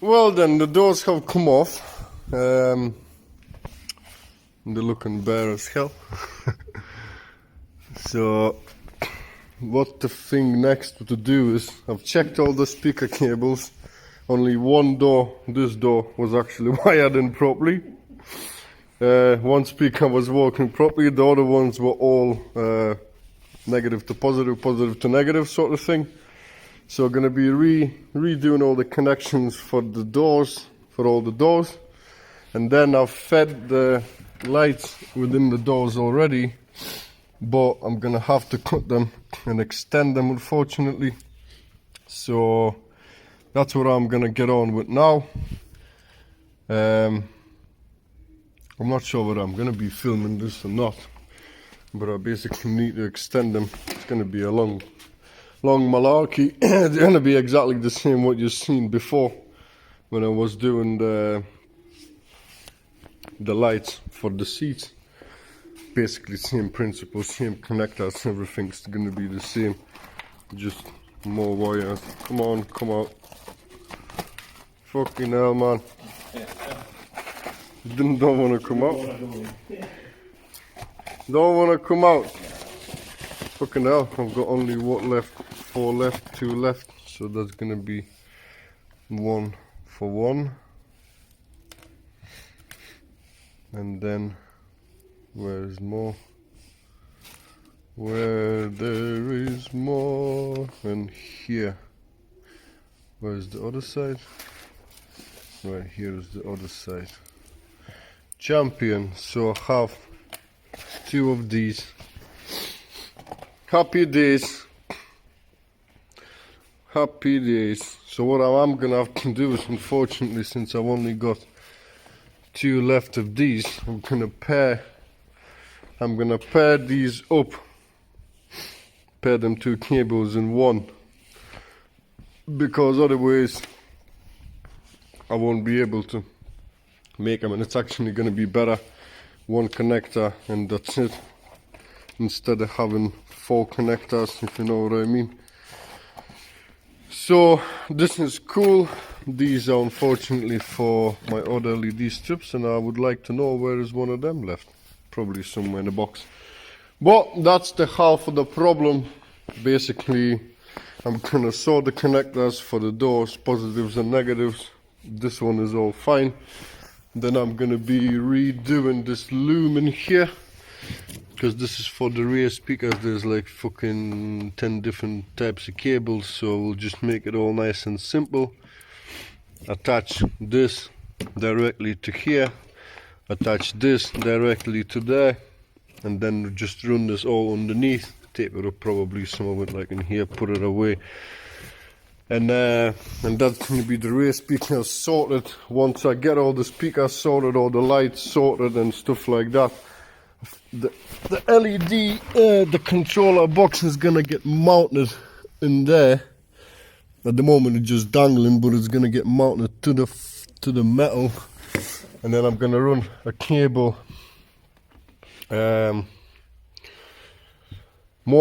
Well then, the doors have come off. They're looking bare as hell. So what the thing next to do is, I've checked all the speaker cables. Only one door, this door, was actually wired in properly. One speaker was working properly, the other ones were all negative to positive, positive to negative sort of thing. So I'm going to be redoing all the connections for the doors, for all the doors. And then I've fed the lights within the doors already, but I'm going to have to cut them and extend them, unfortunately. So that's what I'm going to get on with now. I'm not sure whether I'm going to be filming this or not, but I basically need to extend them. It's going to be a long malarkey. It's going to be exactly the same what you've seen before when I was doing the lights for the seats. Basically same principle, same connectors, everything's going to be the same, just more wires. Come on, come out. Fucking hell, man. Don't want to come out. Don't want to come out. Fucking hell, I've got only what left? 4 left, 2 left. So that's gonna be 1 for 1. And then, where's more? Where there is more. And here. Where's the other side? Right, here is the other side. Champion. So I have 2 of these. Happy days. Happy days. So what I'm gonna have to do is, unfortunately, since I've only got 2 left of these, I'm gonna pair these up. Pair them 2 cables in one. Because otherwise I won't be able to make them, and it's actually gonna be better 1 connector and that's it, instead of having 4 connectors, if you know what I mean. So this is cool. These are unfortunately for my other LED strips, and I would like to know where is one of them left. Probably somewhere in the box. But that's the half of the problem. Basically, I'm gonna sort the connectors for the doors, positives and negatives. This one is all fine. Then I'm gonna be redoing this loom in here, because this is for the rear speakers. There's like fucking 10 different types of cables, so we'll just make it all nice and simple. Attach this directly to here, attach this directly to there, and then just run this all underneath. Tape it up, probably some of it like in here, put it away. And that's going to be the rear speakers sorted. Once I get all the speakers sorted, all the lights sorted and stuff like that, the LED, the controller box is gonna get mounted in there. At the moment it's just dangling, but it's gonna get mounted to the metal, and then I'm gonna run a cable, more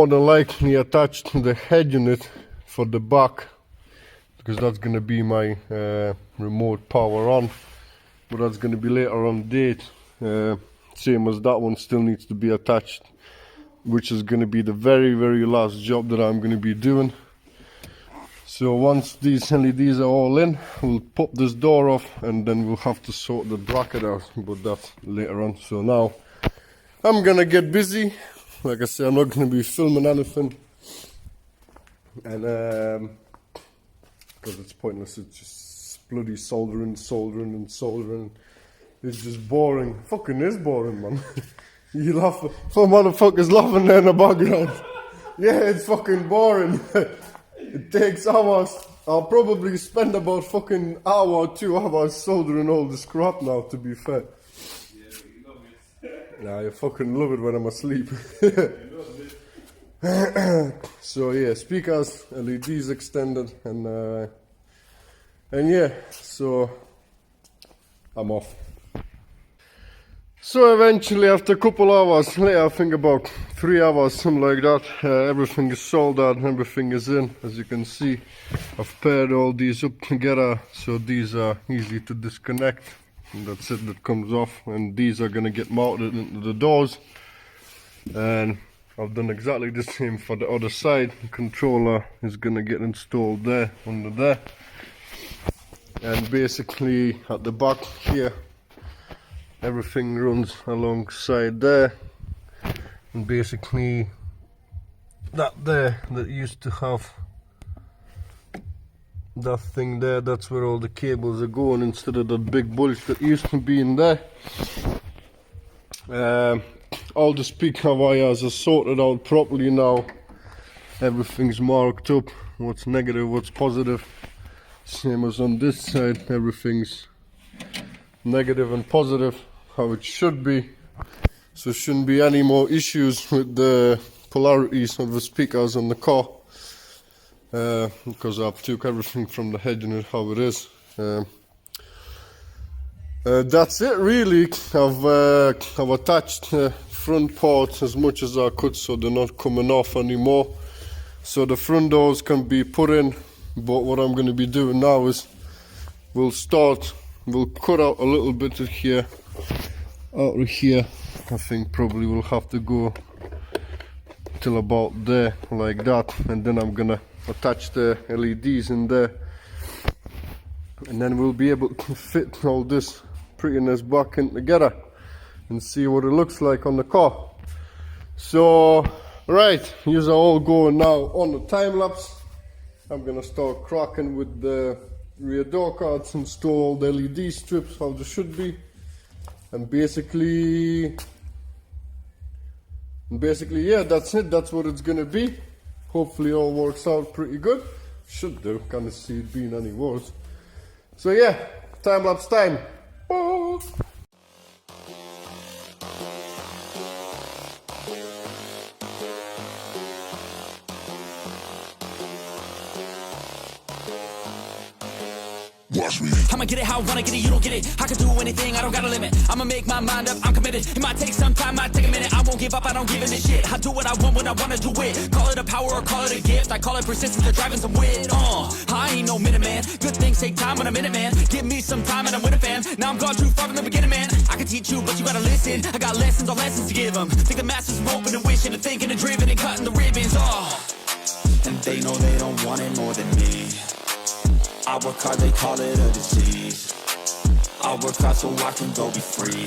than likely attached to the head unit for the back, because that's gonna be my remote power on, but that's gonna be later on date. Same as that one still needs to be attached, which is going to be the very last job that I'm going to be doing. So once these LEDs are all in, we'll pop this door off, and then we'll have to sort the bracket out, but that's later on. So now I'm going to get busy. Like I said, I'm not going to be filming anything, and because it's pointless. It's just bloody soldering. It's just boring. Fucking is boring, man. You laugh. Some motherfuckers laughing there in the background. Yeah, it's fucking boring. It takes hours. I'll probably spend about fucking hour or 2 hours soldering all the scrap now, to be fair. Yeah, you love it. Nah, I fucking love it when I'm asleep. So yeah, speakers, LEDs extended, and yeah, so I'm off. So eventually, after a couple hours later, I think about 3 hours, something like that, everything is soldered, everything is in. As you can see, I've paired all these up together, so these are easy to disconnect. And that's it, that comes off, and these are gonna get mounted into the doors. And I've done exactly the same for the other side. The controller is gonna get installed there, under there. And basically at the back here, everything runs alongside there, and basically that there that used to have that thing there, that's where all the cables are going instead of that big bulge that used to be in there. All the speaker wires are sorted out properly now. Everything's marked up, what's negative, what's positive. Same as on this side, everything's negative and positive, how it should be. So shouldn't be any more issues with the polarities of the speakers on the car, because I've took everything from the head unit how it is. That's it really. I've attached the front parts as much as I could so they're not coming off anymore. So the front doors can be put in, but what I'm going to be doing now is we'll cut out a little bit of here, out of here. I think probably we'll have to go till about there, like that, and then I'm gonna attach the LEDs in there, and then we'll be able to fit all this prettiness back in together and see what it looks like on the car. So right, these are all going now on the time lapse. I'm gonna start cracking with the rear door cards, install the LED strips how they should be, and basically yeah, that's it. That's what it's gonna be. Hopefully all works out pretty good. Should do, can't see it being any worse. So yeah, time lapse time. Oh. Watch me. I'ma get it how I wanna get it, you don't get it. I can do anything, I don't got a limit. I'ma make my mind up, I'm committed. It might take some time, might take a minute. I won't give up, I don't give a shit. I do what I want when I wanna do it. Call it a power or call it a gift. I call it persistence, they're driving some wit. I ain't no minute man. Good things take time when I'm in it, man. Give me some time and I'm with a fan. Now I'm gone too far from the beginning, man. I can teach you, but you gotta listen. I got lessons on lessons to give them. Think the masters are open and wishing and thinking and driven and cutting the ribbons. And they know they don't want it more than me. I work hard, they call it a disease. I work hard so I can go be free.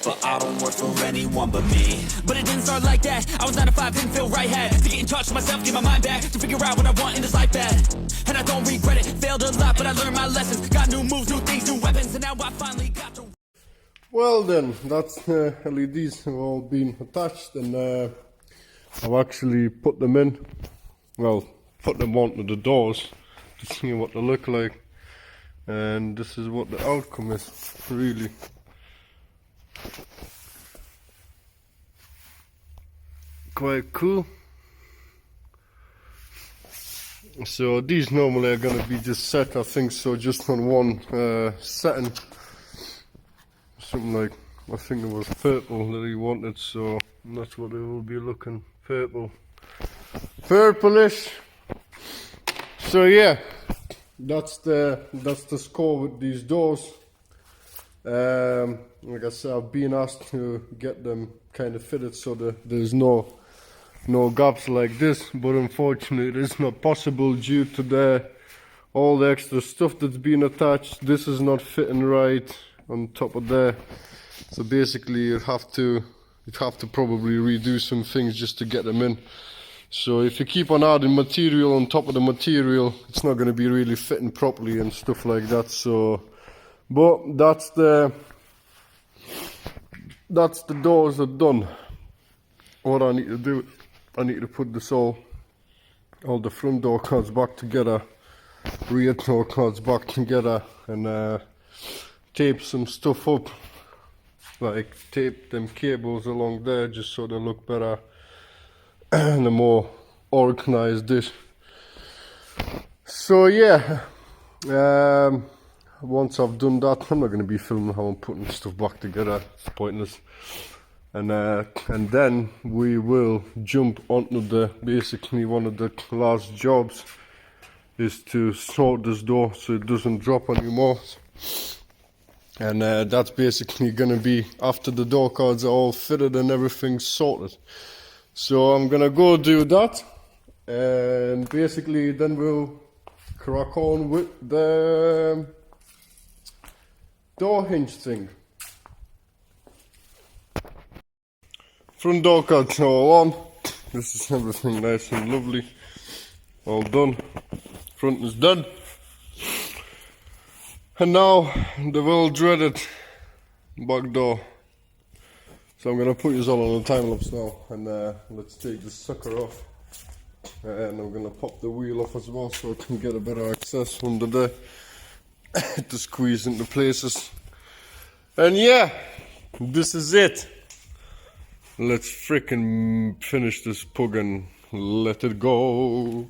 But I don't work for anyone but me. But it didn't start like that. I was 9 to 5, didn't feel right. Had to get in touch with myself, get my mind back, to figure out what I want in this life bad. And I don't regret it, failed a lot, but I learned my lessons. Got new moves, new things, new weapons, and now I finally got to... Well then, that's LEDs have all been attached, and I've actually put them in. Well, put them onto the doors to see what they look like, and this is what the outcome is, really. Quite cool. So these normally are going to be just set, I think so, just on one setting. Something like, I think it was purple that he wanted, so that's what it will be looking, purple. Purplish. So yeah, that's the score with these doors. Like I said, I've been asked to get them kind of fitted so that there's no gaps like this, but unfortunately it's not possible due to all the extra stuff that's been attached. This is not fitting right on top of there, so basically you'd have to probably redo some things just to get them in. So if you keep on adding material on top of the material, it's not going to be really fitting properly and stuff like that. So, but that's the doors are done. What I need to do, I need to put this all the front door cards back together, rear door cards back together, and tape some stuff up, like tape them cables along there just so they look better and a more organized dish. So yeah, once I've done that, I'm not going to be filming how I'm putting stuff back together. It's pointless. And then we will jump onto the basically one of the last jobs is to sort this door so it doesn't drop anymore. And that's basically going to be after the door cards are all fitted and everything's sorted. So I'm going to go do that, and basically then we'll crack on with the door hinge thing. Front door cards are all on. This is everything nice and lovely. All done. Front is done. And now the well dreaded back door. So I'm gonna put this all on a time lapse now, and let's take this sucker off. And I'm gonna pop the wheel off as well so I can get a better access under there to squeeze into places. And yeah, this is it. Let's freaking finish this pug and let it go.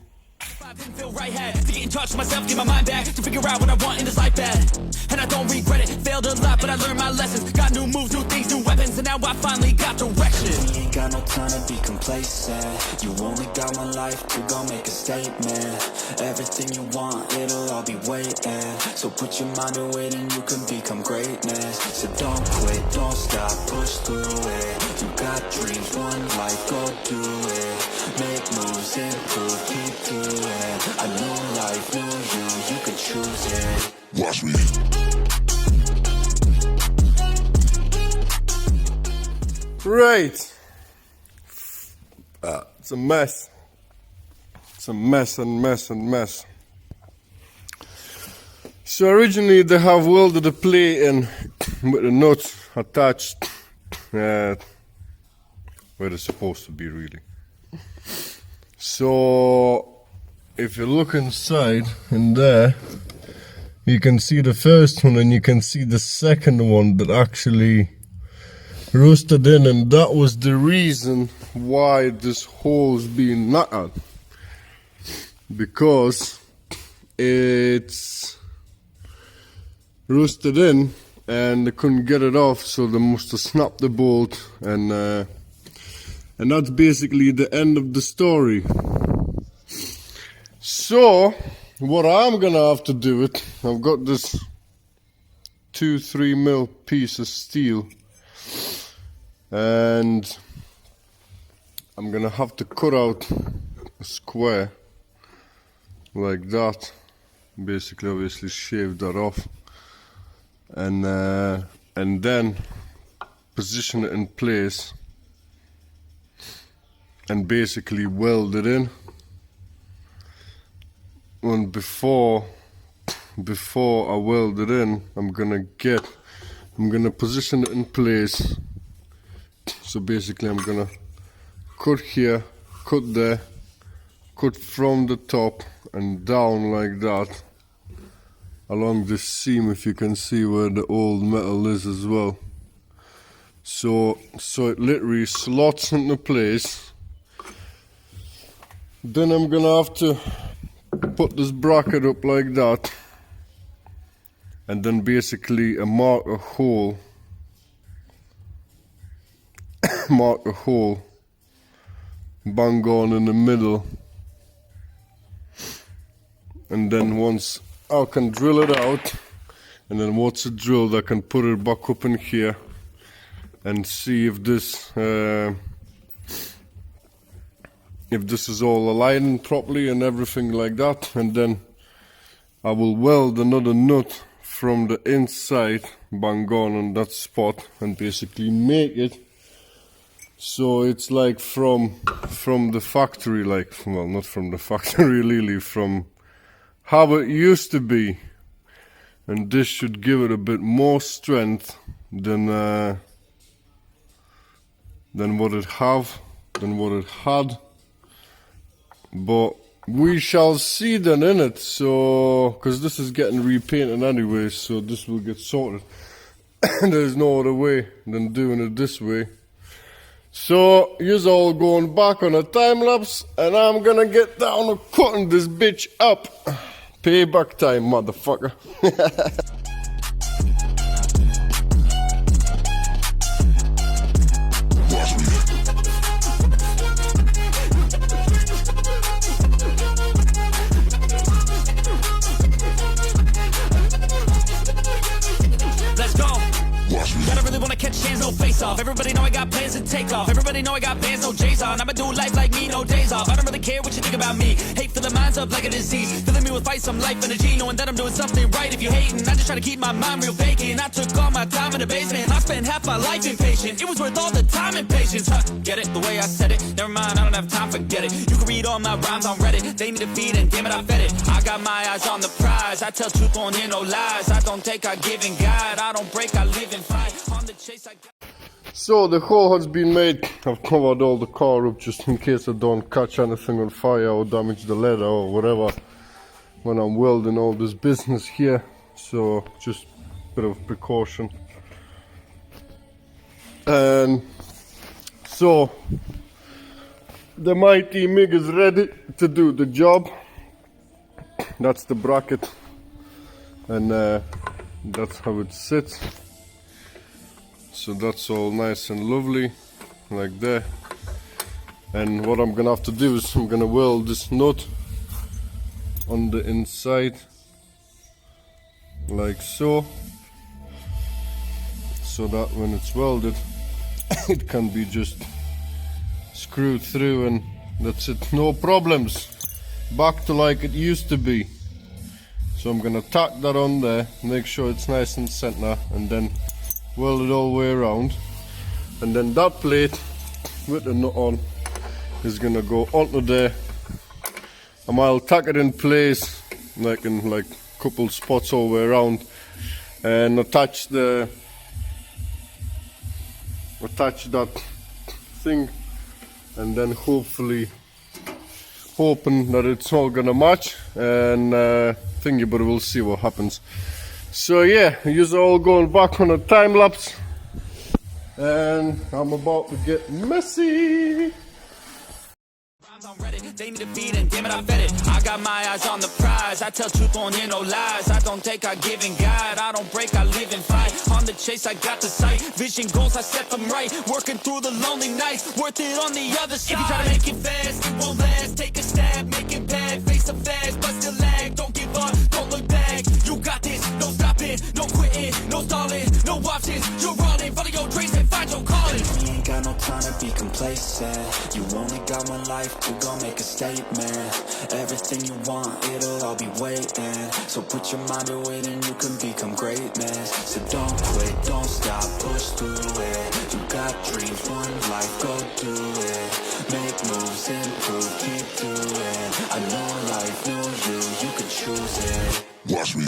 I didn't feel right, had to get in touch with myself, get my mind back, to figure out what I want in this life bad. And I don't regret it, failed a lot, but I learned my lessons. Got new moves, new things, new weapons, and now I finally got direction. You ain't got no time to be complacent. You only got one life to go make a statement. Everything you want, it'll all be waiting. So put your mind to it and you can become greatness. So don't quit, don't stop, push through it. You got dreams, one life, go do it. Make moves, improve, keep doing it. A new life, new you can choose it. Watch me. Right. It's a mess. It's a mess and mess and mess. So originally they have welded a plate in with the nuts attached where they're supposed to be really. So if you look inside in there, you can see the first one and you can see the second one that actually rusted in, and that was the reason why this hole's being knackered, because it's rusted in and they couldn't get it off, so they must have snapped the bolt, and that's basically the end of the story. So what I'm gonna have to do it, I've got this 2-3 mil piece of steel, and I'm gonna have to cut out a square like that, basically obviously shave that off, and then position it in place and basically weld it in. And before I weld it in, I'm gonna position it in place. So basically I'm gonna cut here, cut there, cut from the top and down like that along this seam, if you can see where the old metal is as well. So it literally slots into place. Then I'm gonna have to put this bracket up like that, and then basically mark a hole bang on in the middle, and then once I can drill it out, and then once it's drilled I can put it back up in here and see if this is all aligned properly and everything like that, and then I will weld another nut from the inside, bang on that spot, and basically make it so it's like from the factory, like, well, not from the factory really, from how it used to be, and this should give it a bit more strength than what it had. But we shall see then, innit? So, because this is getting repainted anyway, so this will get sorted. There's no other way than doing it this way. So, you're all going back on a time lapse, and I'm gonna get down to cutting this bitch up. Payback time, motherfucker. Let's go. Gotta really wanna catch hands, no face off. Everybody know I got plans to take off. Everybody know I got bands, no J's on. I'ma do life like me, no days off. I don't really care what you think about me. Hate filling minds up like a disease. Filling me with fight, some life energy. Knowing that I'm doing something right. If you hating, I just try to keep my mind real vacant. I took all my time in the basement. I spent half my life impatient. It was worth all the time and patience. Huh, get it? The way I said it. Never mind, I don't have time, forget it. You can read all my rhymes on Reddit. They need to feed and damn it, I fed it. I got my eyes on the prize. I tell truth, won't hear no lies. I don't take, I give and guide. I don't break, I live and fight. On the chase, I got... So the hole has been made. I've covered all the car up just in case I don't catch anything on fire or damage the leather or whatever when I'm welding all this business here. So just a bit of precaution. And so the mighty MiG is ready to do the job. That's the bracket, and that's how it sits. So that's all nice and lovely like that. And what I'm gonna have to do is I'm gonna weld this nut on the inside like so, so that when it's welded it can be just screwed through, and that's it, no problems, back to like it used to be. So I'm gonna tack that on there, make sure it's nice and center, and then weld it all the way around. And then that plate with the nut on is gonna go onto there, and I'll tack it in place like in like couple spots all the way around, and attach that thing, and then hopefully hoping that it's all gonna match and thingy, but we'll see what happens. So yeah, you're all going back on a time lapse, and I'm about to get messy. On Reddit, they need to feed and damn it, I fed it. I got my eyes on the prize. I tell truth, won't hear no lies. I don't take, I give and guide. I don't break, I live and fight. On the chase, I got the sight. Vision goals, I set them right. Working through the lonely nights, worth it on the other side. If you try to make it fast, it won't last. Take a stab, make it bad. Face the facts, but still lag. Don't give up, don't look back. You got this, no stopping, no quitting, no stalling, no options. You're running, follow your dreams and find your calling. We ain't got no time to be complacent. You only got one life to go make a statement. Everything you want, it'll all be waiting. So put your mind to it and you can become greatness. So don't quit, don't stop, push through it. You got dreams, one life, go do it. Make moves, improve, keep doing. I know life, know you can choose it. Watch me.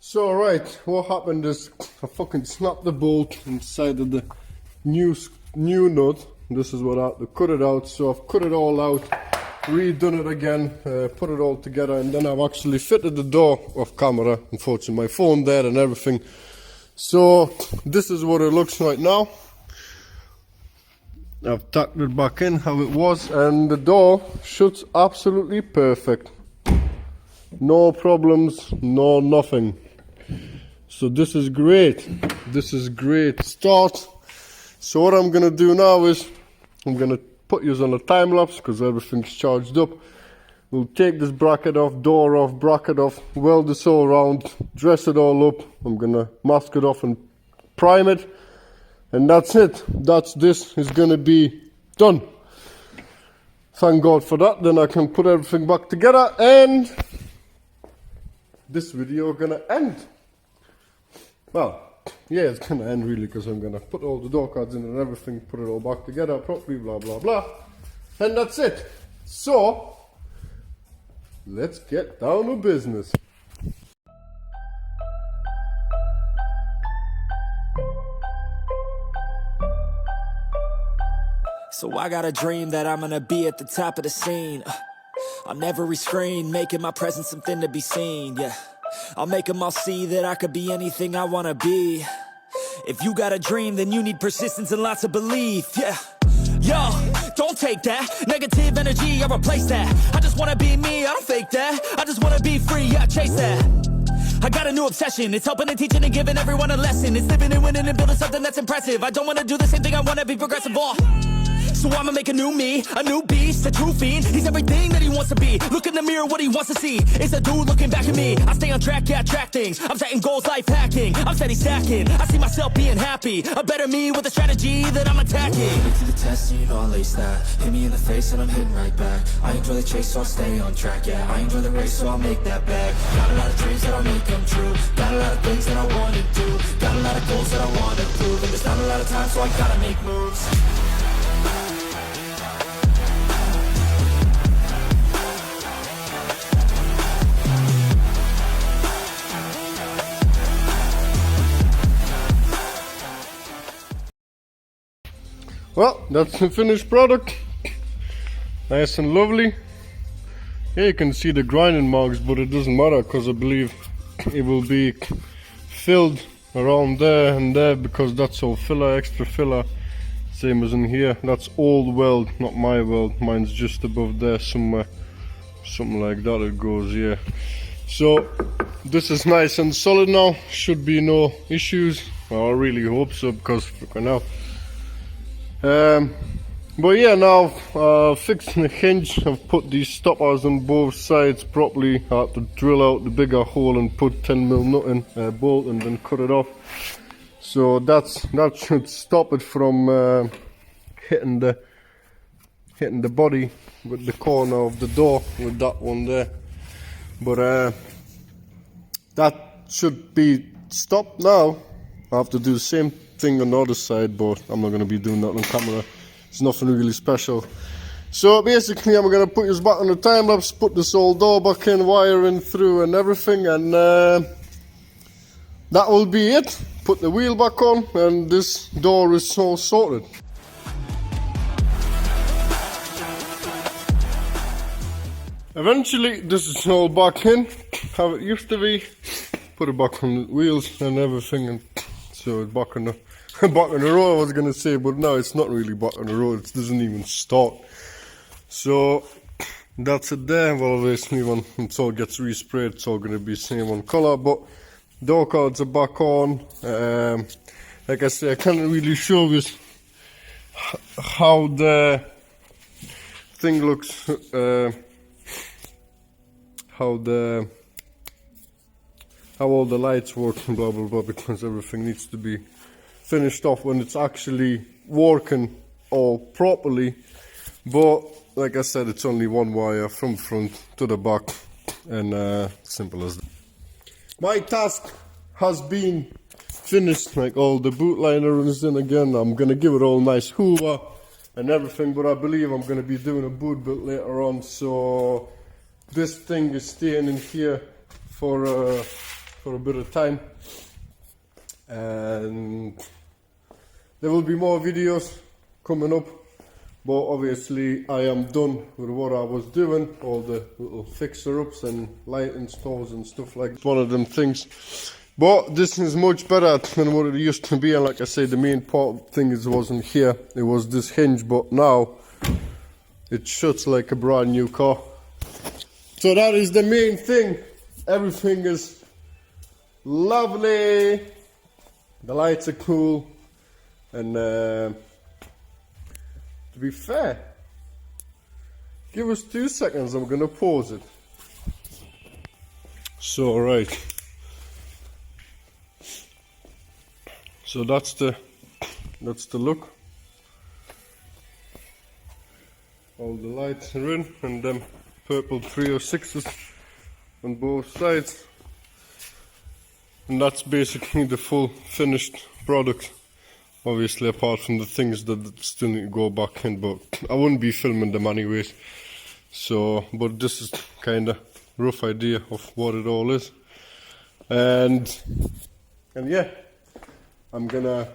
So right, what happened is I fucking snapped the bolt inside of the new nut. This is what I had to cut it out. So I've cut it all out, redone it again, put it all together, and then I've actually fitted the door off camera. Unfortunately, my phone there and everything. So this is what it looks like now. I've tucked it back in how it was, and the door shuts absolutely perfect. No problems, no nothing. So this is great. This is great start. So what I'm gonna do now is I'm gonna put you on a time lapse because everything's charged up. We'll take this bracket off, door off, bracket off, weld this all around, dress it all up. I'm gonna mask it off and prime it, and that's it. This is gonna be done. Thank God for that. Then I can put everything back together, and this video gonna end. Well, yeah, it's gonna end really, because I'm gonna put all the door cards in and everything, put it all back together properly, blah blah blah, and that's it. So let's get down to business. So I got a dream that I'm gonna be at the top of the scene. On every screen, making my presence something to be seen, yeah. I'll make them all see that I could be anything I wanna be. If you got a dream, then you need persistence and lots of belief, yeah. Yo, don't take that negative energy, I replace that. I just wanna be me, I don't fake that. I just wanna be free, yeah, chase that. I got a new obsession, it's helping and teaching and giving everyone a lesson. It's living and winning and building something that's impressive. I don't wanna do the same thing, I wanna be progressive, so I'ma make a new me, a new beast, a true fiend. He's everything that he wants to be. Look in the mirror, what he wants to see. It's a dude looking back at me. I stay on track, yeah, track things. I'm setting goals, life hacking. I'm steady stacking. I see myself being happy. A better me with a strategy that I'm attacking. Put to the test and you know I'll ace that. Hit me in the face and I'm hitting right back. I enjoy the chase, so I'll stay on track, yeah. I enjoy the race, so I'll make that bag. Got a lot of dreams that I'll make come true. Got a lot of things that I wanna do. Got a lot of goals that I wanna prove. And there's not a lot of time, so I gotta make moves. Well, that's the finished product. Nice and lovely. Yeah, you can see the grinding marks, but it doesn't matter because I believe it will be filled around there and there because that's all filler, extra filler. Same as in here. That's old weld, not my weld. Mine's just above there somewhere. Something like that it goes, yeah. So this is nice and solid now. Should be no issues. Well, I really hope so because freaking hell. But yeah, now fixing the hinge. I've put these stoppers on both sides properly. I had to drill out the bigger hole and put 10mm nut in, bolt, and then cut it off. So that should stop it from hitting the body with the corner of the door with that one there. But that should be stopped now. I have to do the same thing on the other side, but I'm not going to be doing that on camera. It's nothing really special. So basically I'm going to put this back on the time lapse, put this old door back in, wiring through and everything, and that will be it. Put the wheel back on and this door is all sorted. Eventually this is all back in, how it used to be. Put it back on the wheels and everything, and so it's back on the back on the road, I was gonna say, but no, it's not really back on the road. It doesn't even start. So that's it there. Well, obviously when it all gets resprayed, it's all gonna be same one color. But door cards are back on. Like I say, I can't really show you how the thing looks. How all the lights work and blah blah blah, because everything needs to be finished off when it's actually working all properly. But like I said, it's only one wire from front to the back, and simple as that. My task has been finished, like all the boot liner is in again. I'm gonna give it all nice hoover and everything, but I believe I'm gonna be doing a boot build later on, so this thing is staying in here for a bit of time, and there will be more videos coming up. But obviously I am done with what I was doing, all the little fixer-ups and light installs and stuff like that. One of them things. But this is much better than what it used to be, and like I said, the main part thing wasn't here, it was this hinge, but now it shuts like a brand new car. So that is the main thing. Everything is lovely, the lights are cool, and to be fair, give us 2 seconds, I'm gonna pause it. So right, so that's the look. All the lights are in, and them purple 306s on both sides, and that's basically the full finished product. Obviously, apart from the things that still need to go back in, but I wouldn't be filming them anyways. So, but this is kind of rough idea of what it all is, and yeah, I'm gonna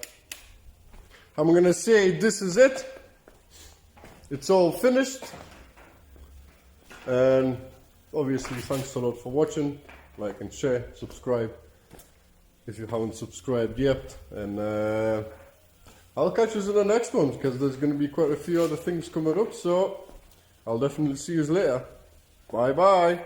say this is it. it's all finished. And obviously, thanks a lot for watching. Like and share, subscribe if you haven't subscribed yet. And I'll catch you in the next one, because there's going to be quite a few other things coming up. So I'll definitely see you later. Bye bye.